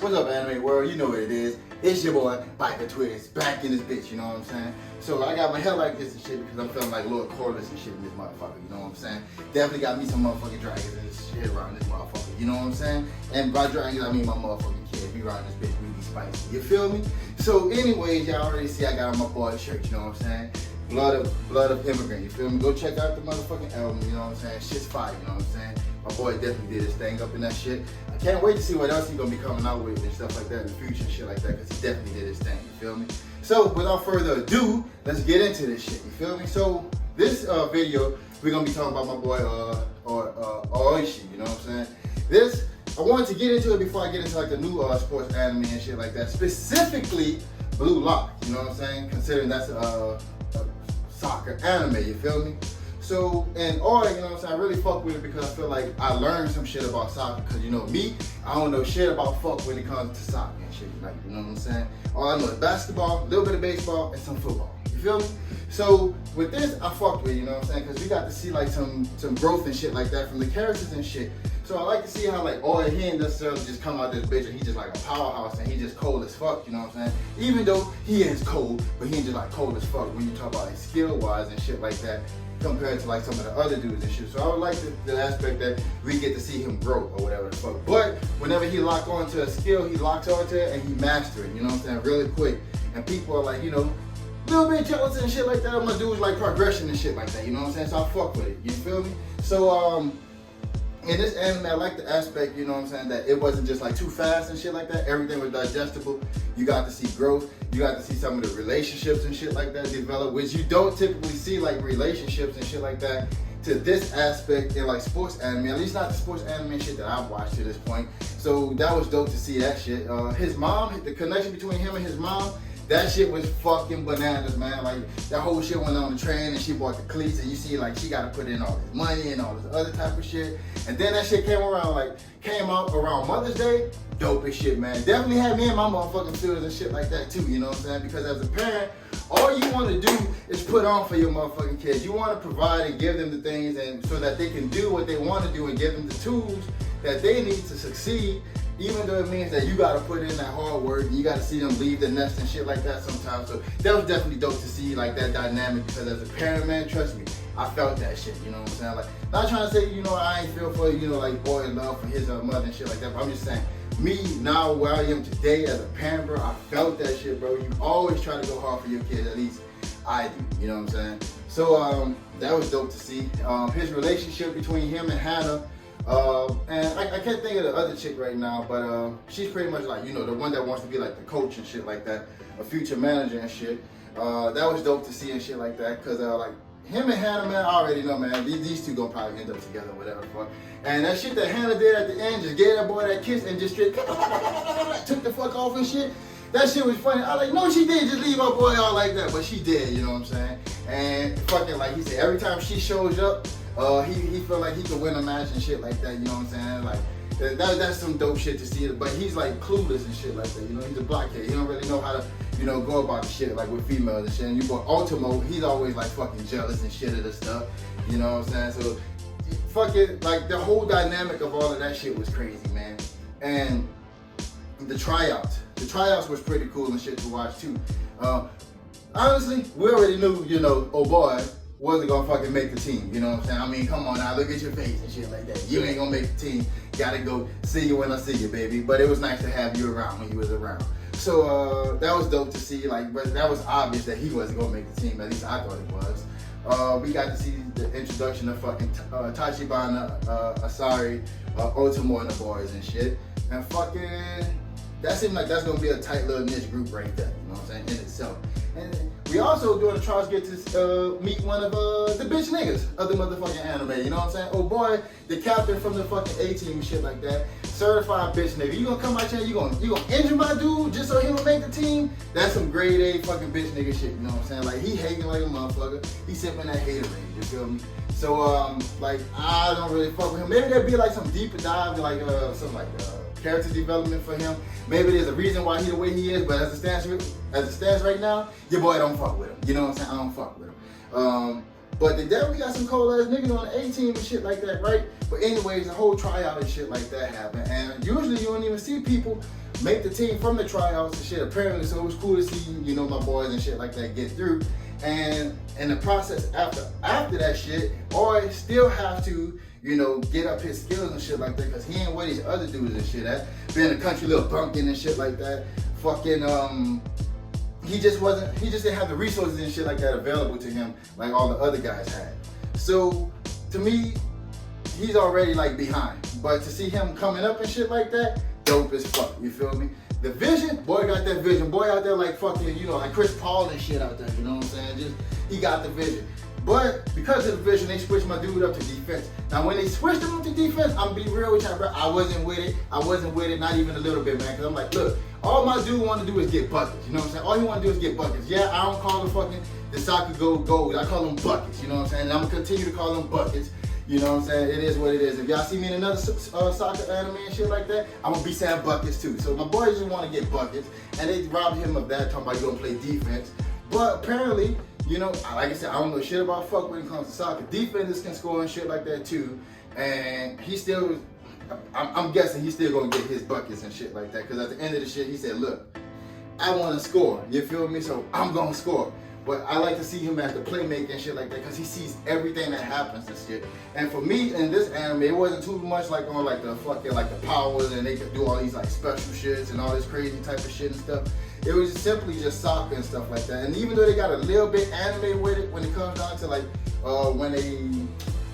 What's up, anime world? You know what it is. It's your boy, Biker Twist, back in this bitch, you know what I'm saying? So I got my hair like this and shit because I'm feeling like Lord Corliss and shit in this motherfucker, you know what I'm saying? Definitely got me some motherfucking dragons and shit around this motherfucker, you know what I'm saying? And by dragons, I mean my motherfucking kids. We around this bitch, we be spicy, you feel me? So anyways, y'all already see I got on my boy shirt, you know what I'm saying? Blood of immigrant, you feel me? Go check out the motherfucking album, you know what I'm saying? Shit's fire, you know what I'm saying? My boy definitely did his thing up in that shit. I can't wait to see what else he's gonna be coming out with and stuff like that in the future and shit like that, because he definitely did his thing, you feel me? So without further ado, let's get into this shit, you feel me? So this video, we're gonna be talking about my boy Aoashi, you know what I'm saying? I wanted to get into it before I get into like the new sports anime and shit like that, specifically Blue Lock, you know what I'm saying? Considering that's a soccer anime, you feel me? So, and all, you know what I'm saying, I really fuck with it because I feel like I learned some shit about soccer, because you know me, I don't know shit about fuck when it comes to soccer and shit, like, you know what I'm saying? All I know is basketball, a little bit of baseball, and some football, you feel me? So, with this, I fucked with, you know what I'm saying, because we got to see like some growth and shit like that from the characters and shit. So I like to see how like, he ain't necessarily just come out this bitch and he's just like a powerhouse and he just cold as fuck, you know what I'm saying? Even though he is cold, but he ain't just like cold as fuck when you talk about like skill wise and shit like that, compared to like some of the other dudes and shit. So I would like the aspect that we get to see him grow or whatever the fuck. But whenever he lock onto a skill, he locks onto it and he master it, you know what I'm saying, really quick. And people are like, you know, a little bit jealous and shit like that. I'm gonna do like progression and shit like that, you know what I'm saying? So I fuck with it, you feel me? So in this anime, I like the aspect, you know what I'm saying, that it wasn't just like too fast and shit like that. Everything was digestible. You got to see growth. You got to see some of the relationships and shit like that develop, which you don't typically see like relationships and shit like that to this aspect in like sports anime, at least not the sports anime shit that I've watched to this point. So that was dope to see that shit. His mom, the connection between him and his mom, that shit was fucking bananas, man. Like, that whole shit went on the train and she bought the cleats and you see like she gotta put in all this money and all this other type of shit. And then that shit came out around Mother's Day. Dope as shit, man. Definitely had me in my motherfucking feelings and shit like that too, you know what I'm saying? Because as a parent, all you want to do is put on for your motherfucking kids. You want to provide and give them the things and so that they can do what they want to do and give them the tools that they need to succeed, even though it means that you gotta put in that hard work and you gotta see them leave the nest and shit like that sometimes. So that was definitely dope to see like that dynamic, because as a parent, man, trust me, I felt that shit, you know what I'm saying? Like, not trying to say, you know, I ain't feel for, you know, like boy in love for his mother and shit like that, but I'm just saying, me now where I am today as a parent, bro, I felt that shit, bro. You always try to go hard for your kids, at least I do, you know what I'm saying? So that was dope to see. His relationship between him and Hannah, and I can't think of the other chick right now, but she's pretty much like, you know, the one that wants to be like the coach and shit like that, a future manager and shit. That was dope to see and shit like that, because like him and Hannah, man, I already know, man, these two gonna probably end up together or whatever the fuck. And that shit that Hannah did at the end, just gave that boy that kiss and just straight took the fuck off and shit. That shit was funny. I was like, no, she did just leave our boy out like that, but she did, you know what I'm saying? And fucking like he said, every time she shows up, he felt like he could win a match and shit like that, you know what I'm saying? Like, that's some dope shit to see. But he's like clueless and shit like that, you know? He's a blockhead. He don't really know how to, you know, go about the shit like with females and shit. And you go Ultimo, he's always like fucking jealous and shit of the stuff, you know what I'm saying? So, fucking, like the whole dynamic of all of that shit was crazy, man. And the tryouts was pretty cool and shit to watch too. Honestly, we already knew, you know, oh boy, wasn't gonna fucking make the team, you know what I'm saying? I mean, come on now, look at your face and shit like that. You ain't gonna make the team. Gotta go see you when I see you, baby. But it was nice to have you around when you was around. So that was dope to see, like, but that was obvious that he wasn't gonna make the team, at least I thought it was. We got to see the introduction of fucking Tachibana, Asari, Ultimo and the boys and shit. And fucking, that seemed like that's gonna be a tight little niche group right there, you know what I'm saying, in itself. And we also doing the trials get to meet one of the bitch niggas of the motherfucking anime, you know what I'm saying? Oh boy, the captain from the fucking A-team and shit like that. Certified bitch nigga. You gonna come out here, you gonna injure my dude just so he will make the team? That's some grade A fucking bitch nigga shit, you know what I'm saying? Like, he hating like a motherfucker. He sipping that hater range, you feel me? So like, I don't really fuck with him. Maybe there'd be like some deeper dive, like some like character development for him. Maybe there's a reason why he the way he is, but as it stands right now, your boy don't fuck with him. You know what I'm saying? I don't fuck with him. But they definitely got some cold ass niggas on the A-team and shit like that, right? But anyways, the whole tryout and shit like that happened. And usually you don't even see people make the team from the tryouts and shit, apparently. So it was cool to see, you know, my boys and shit like that get through. And in the process after that shit, Oi still have to, you know, get up his skills and shit like that, because he ain't where these other dudes and shit at. Being a country little bumpkin and shit like that. Fucking, he just didn't have the resources and shit like that available to him like all the other guys had. So to me, he's already like behind. But to see him coming up and shit like that, dope as fuck, you feel me? The vision, boy got that vision. Boy out there like fucking, you know, like Chris Paul and shit out there, you know what I'm saying? Just, he got the vision. But because of the vision, they switched my dude up to defense. Now when they switched him up to defense, I'm gonna be real with y'all, bro. I wasn't with it, not even a little bit, man. Cause I'm like, look, all my dude want to do is get buckets, you know what I'm saying? All he want to do is get buckets. Yeah, I don't call them the soccer goals. I call them buckets, you know what I'm saying? And I'm gonna continue to call them buckets. You know what I'm saying? It is what it is. If y'all see me in another soccer anime and shit like that, I'm gonna be saying buckets too. So my boys just want to get buckets, and they robbed him of that, talking about you gonna play defense. But apparently, you know, like I said, I don't know shit about fuck when it comes to soccer. Defenders can score and shit like that too, and he still, I'm guessing he's still gonna get his buckets and shit like that. Cause at the end of the shit, he said, look, I want to score. You feel me? So I'm gonna score. But I like to see him as the playmaker and shit like that, because he sees everything that happens and shit. And for me in this anime, it wasn't too much like on like the fucking like the powers and they could do all these like special shits and all this crazy type of shit and stuff. It was just simply just soccer and stuff like that. And even though they got a little bit anime with it when it comes down to like when they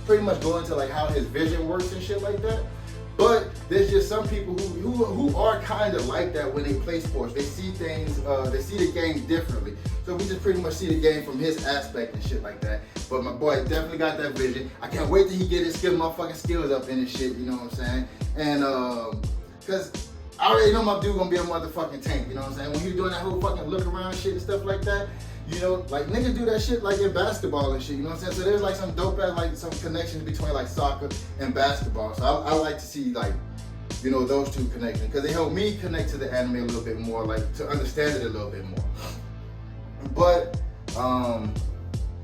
pretty much go into like how his vision works and shit like that. But there's just some people who are kind of like that when they play sports. They see things, they see the game differently. So we just pretty much see the game from his aspect and shit like that. But my boy definitely got that vision. I can't wait till he get his motherfucking skills up in this shit, you know what I'm saying? And cause I already know my dude gonna be a motherfucking tank, you know what I'm saying? When he doing that whole fucking look around shit and stuff like that, you know, like niggas do that shit like in basketball and shit, you know what I'm saying? So there's like some dope ass, like some connections between like soccer and basketball. So I like to see like, you know, those two connections, because they help me connect to the anime a little bit more, like to understand it a little bit more. But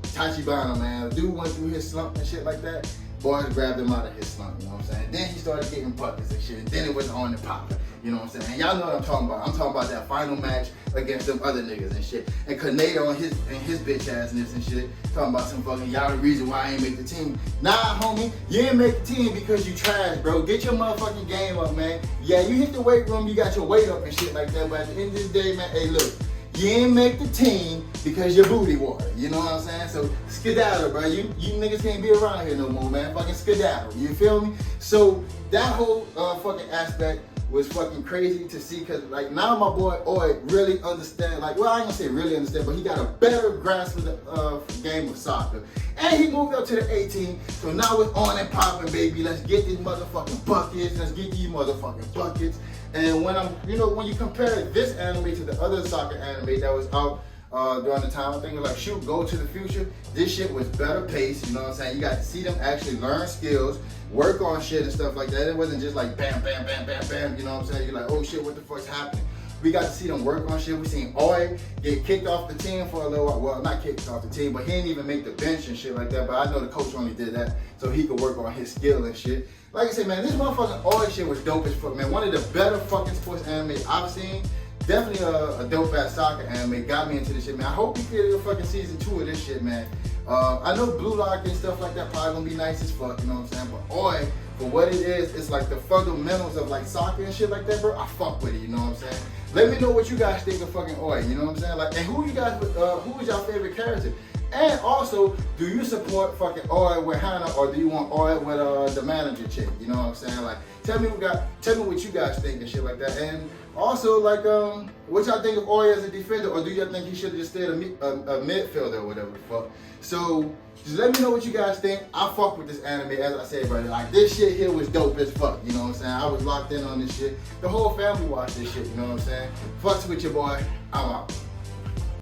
Tachibana, man, dude went through his slump and shit like that. Boys grabbed him out of his slump, you know what I'm saying? Then he started getting buckets and shit, and then it was on and popping, you know what I'm saying? And y'all know what I'm talking about. I'm talking about that final match against them other niggas and shit. And Kaneda on his bitch assness and shit, talking about some fucking, y'all the reason why I ain't make the team. Nah, homie, you ain't make the team because you trash, bro. Get your motherfucking game up, man. Yeah, you hit the weight room, you got your weight up and shit like that, but at the end of the day, man, hey, look, you ain't make the team because your booty water. You know what I'm saying? So skedaddle, bro. You niggas can't be around here no more, man. Fucking skedaddle. You feel me? So that whole fucking aspect was fucking crazy to see, because like now my boy Oi really understand, like, well, I ain't gonna say really understand, but he got a better grasp of the game of soccer. And he moved up to the 18, so now it's on and popping, baby. Let's get these motherfucking buckets. Let's get these motherfucking buckets. And when when you compare this anime to the other soccer anime that was out during the time, I think it was like Shoot, Go to the Future. This shit was better paced, you know what I'm saying? You got to see them actually learn skills, work on shit and stuff like that. It wasn't just like bam, bam, bam, bam, bam, you know what I'm saying? You're like, oh shit, what the fuck's happening? We got to see them work on shit. We seen Oi get kicked off the team for a little while. Well, not kicked off the team, but he didn't even make the bench and shit like that. But I know the coach only did that so he could work on his skill and shit. Like I said, man, this motherfucking Oi shit was dope as fuck, man. One of the better fucking sports anime I've seen. Definitely a dope ass soccer anime. Got me into this shit, man. I hope you get a fucking season 2 of this shit, man. I know Blue Lock and stuff like that probably gonna be nice as fuck, you know what I'm saying? But Oi, for what it is, it's like the fundamentals of like soccer and shit like that, bro. I fuck with it, you know what I'm saying? Let me know what you guys think of fucking Oi, you know what I'm saying? Like, and who is your favorite character? And also, do you support fucking Oi with Hannah, or do you want Oi with the manager chick? You know what I'm saying? Like, tell me what you guys think and shit like that. And also, like, what y'all think of Oi as a defender, or do y'all think he should have just stayed a midfielder or whatever the fuck? So just let me know what you guys think. I fuck with this anime, as I said, brother. Like, this shit here was dope as fuck, you know what I'm saying? I was locked in on this shit. The whole family watched this shit, you know what I'm saying? Fucks with your boy. I'm out.